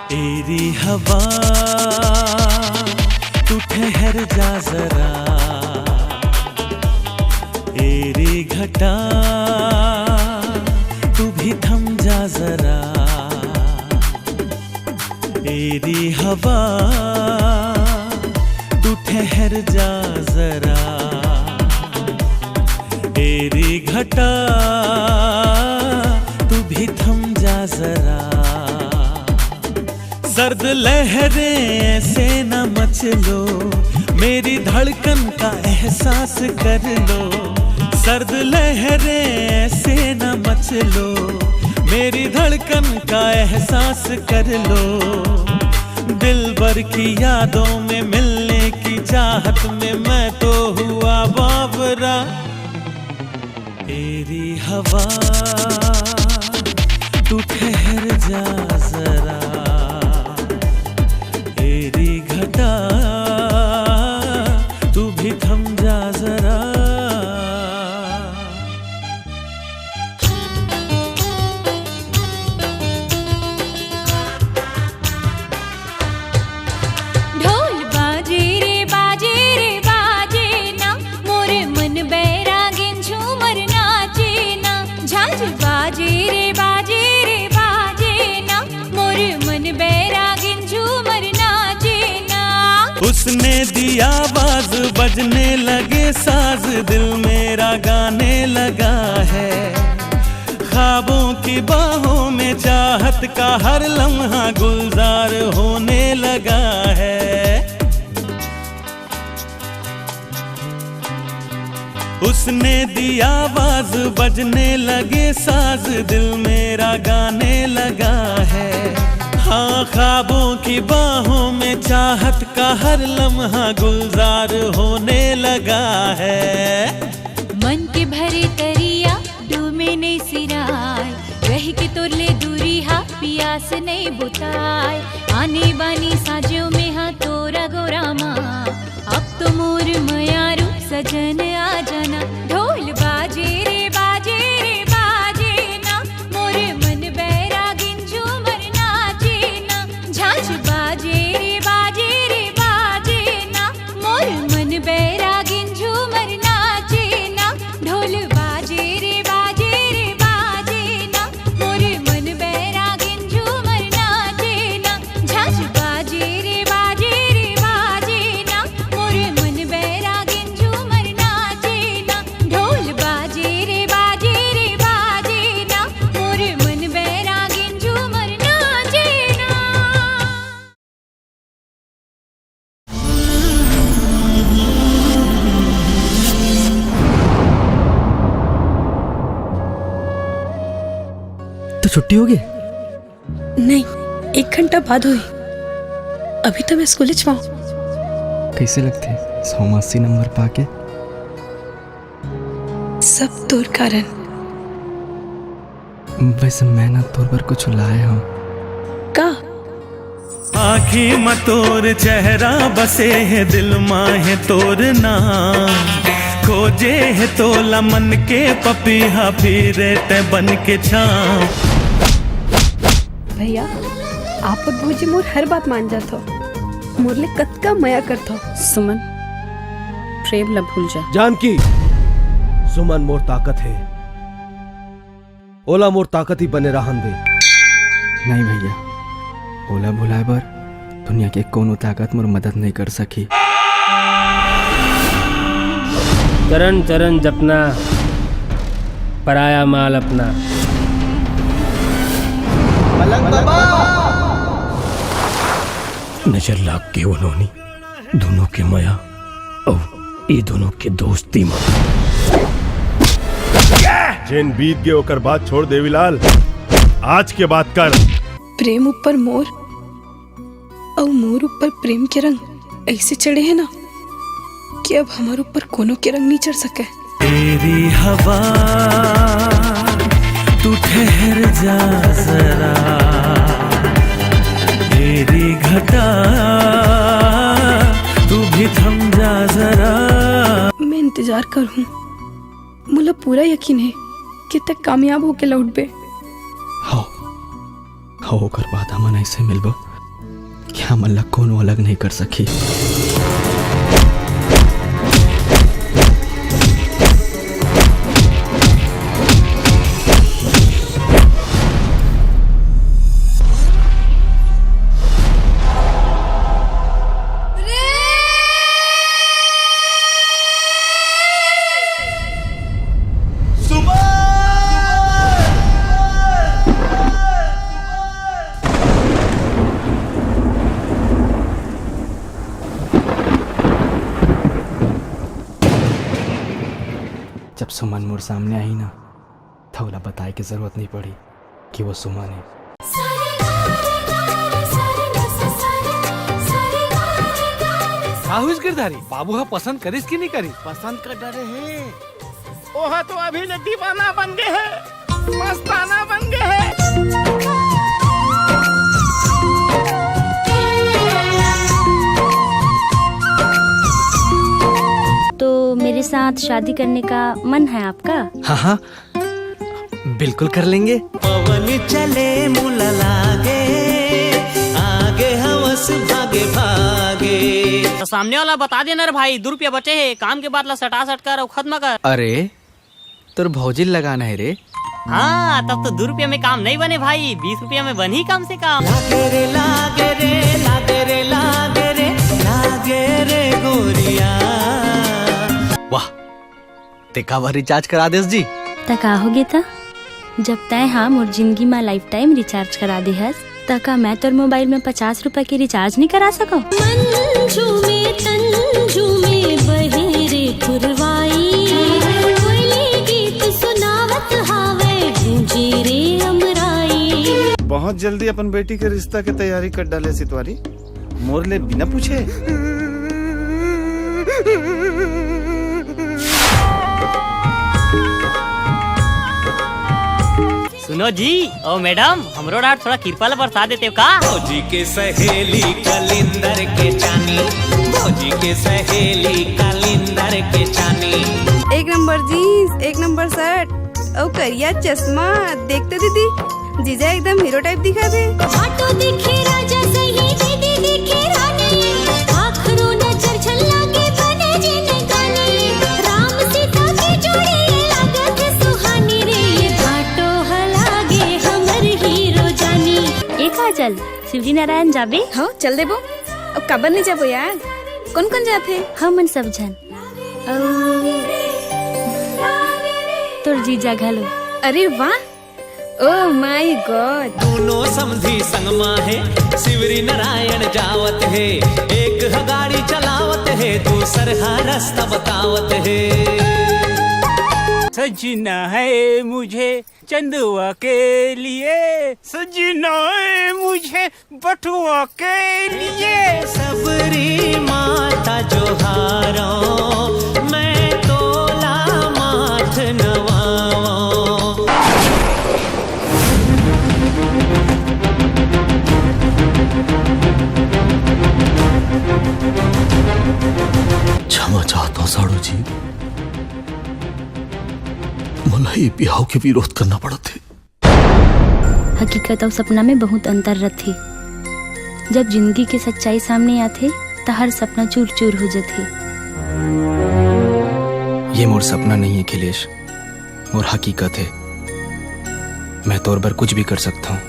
तेरी हवा तू ठहर जा जरा, तेरी घटा तू भी थम जा जरा। तेरी हवा तू ठहर जा जरा, तेरी घटा तू भी थम जा जरा। सर्द लहरें ऐसे न मचलो, मेरी धड़कन का एहसास कर लो। सर्द लहरें ऐसे न मचलो, मेरी धड़कन का एहसास कर लो। दिलबर की यादों में मिलने की चाहत में मैं तो हुआ बावरा। तेरी हवा तू ठहर जा जरा, तेरी घटा तू भी थम जा जरा। ढोल बाजे रे बाजे रे बाजे ना, मोरे मन बैरागिन झूमर नाचे ना। झांझ बाजे रे बाजे रे बाजे ना, मोरे मन बैरागिन झूमर नाचे ना। उसने दिया आवाज बजने लगे साज, दिल मेरा गाने लगा है। ख्वाबों की बाहों में चाहत का हर लम्हा गुलजार होने लगा है। उसने दिया आवाज बजने लगे साज, दिल मेरा गाने लगा है। हाँ, ख्वाबों की बाहों में चाहत का हर लम्हा गुलजार होने लगा है। मन के भरे तरिया डूमे नहीं सिराय, रह के तोरले दूरी हा पियास नहीं बुताय। आने बानी साजों में हा तोरा गोरा माँ, अब तो मोर मयारू सजन आ जाना। ढोल बाजे रे बाजे रे बाजे ना, मोर मन बैरागिन झूमर नाचे ना। झांझ बाजे रे बाजे ना, मोर मन बैरागिन झूमर नाचे ना। ढोल बाजे रे बाजे ना, मोर मन बैरागिन झूमर नाचे ना। झांझ बाजे रे बाजे ना, मोर मन बैरागिन झूमर नाचे ना। ढोल बाजे रे बाजे ना, मोर मन बैरागिन झूमर नाचे ना। तो छुट्टी होगी? नहीं, 1 घंटा बाद हुई। अभी तो मैं स्कूल जाऊँ। कैसे लगते 180 नंबर पाके? सब तोर कारण। वैसे मैं ना तोर पर कुछ लाया हूँ। का आँखी मतोर चेहरा बसे है दिल माहे तोर नाम। खोजे है तोला मन के पपीहा फिरे ते बन के छाम। भैया, आप और भौजी मोर हर बात मान जात हो, मोरले कतका मया करत हो। सुमन, प्रेम ला भूल जा। जानकी, सुमन मोर ताकत है, ओला मोर ताकत ही बने रहन दे। नहीं भैया, ओला भुलाए बर दुनिया के कोनो ताकत मोर मदद नहीं कर सकी। चरण चरण जपना, पराया माल अपना। नजर लाग के उन्होंने दोनों के माया और ये दोनों के दोस्ती में जिन बीत गए ओकर बात छोड़ देवीलाल, आज के बात कर। प्रेम ऊपर मोर और मोर ऊपर प्रेम के रंग ऐसे चढ़े हैं ना कि अब हमारे ऊपर कोनो के रंग नहीं चढ़ सके। तेरी हवा तू ठहर जा जरा, तेरी घटा तू भी थम जा जरा। मैं इंतजार करूं, मुझे पूरा यकीन है कि तक कामयाब होके लौट बे। हाँ, होकर बात हमन ऐसे मिलबो कि हम अल्लाह कोनो अलग नहीं कर सकी। जब सुमन मोर सामने आई ना, थोड़ा बताए की जरूरत नहीं पड़ी कि वो सुमन है। काहुस गिरधारी बाबू हा पसंद करिस कि नहीं करी? पसंद कर डरे हैं। ओहा तो अभी ले दीवाना बन गए हैं, मस्ताना बन गए हैं। तो मेरे साथ शादी करने का मन है आपका? हाँ हाँ बिल्कुल कर लेंगे। पवन चले मुला लागे, आगे हवस भागे भागे। तो सामने वाला बता देना रे भाई, 2 रुपया बचे है, काम के बाद ला सटा सट कर और खत्म कर। अरे तुर भौजी लगाना है रे। हाँ तब तो 2 रुपया में काम नहीं बने भाई, 20 रुपया में बनी कम से कम। लागे रे लागे रे लागे रे लागे रे लागे रे गोरिया। वाह देखा हुआ रिचार्ज करा देस जी। तका होगे था जब तय हाँ मोर जिंदगी में लाइफ टाइम रिचार्ज करा दे हस, तका मैं तोर मोबाइल में 50 रुपए की रिचार्ज नहीं करा सको। बहुत जल्दी अपन बेटी के रिश्ता की तैयारी कर डाले सितवारी, मोर ले बिना पूछे। सुनो जी ओ मैडम, हमरो डाट थोड़ा कृपा ला बरसा देते हो का? भौजी के सहेली कलिंदर के चानी, भौजी के सहेली कलिंदर के चानी। 1 नंबर जीन्स, 1 नंबर शर्ट और करिया चश्मा, देखते दीदी जीजा एकदम हीरो टाइप दिखा दे। ऑटो दिखे राजा सही, दीदी दिखे रानी, आखरो नजर झल्ला के बने जिन गाने, राम सीता की जोड़ी लागत सुहानी रे, ये ऑटो हलागे हमर हीरो जानी। एक आजल शिवजी नारायण जाबे? हाँ चल देबो। अब कबर नहीं जाबो यार? कौन कौन जाते? हम सब जन तोर जीजा घलो। अरे वाह, ओह माय गॉड। दोनों समधी संगमा है, शिवरी नारायण जावत है, एक गाड़ी चलावत है, दूसर हा रास्ता बतावत है। सजना है मुझे चंदुआ के लिए, सजना है मुझे बटुआ के लिए। सबरी माता जोहारो, मैं तोला माथ नवाओ। क्षमा चाहता हूँ साड़ू जी, मला ये बिहाव के विरोध करना पड़ा थे। हकीकत और सपना में बहुत अंतर रहती। जब जिंदगी की सच्चाई सामने आते तो हर सपना चूर चूर हो जाते। ये मोर सपना नहीं है अखिलेश, मोर हकीकत है। मैं तौर पर कुछ भी कर सकता हूँ।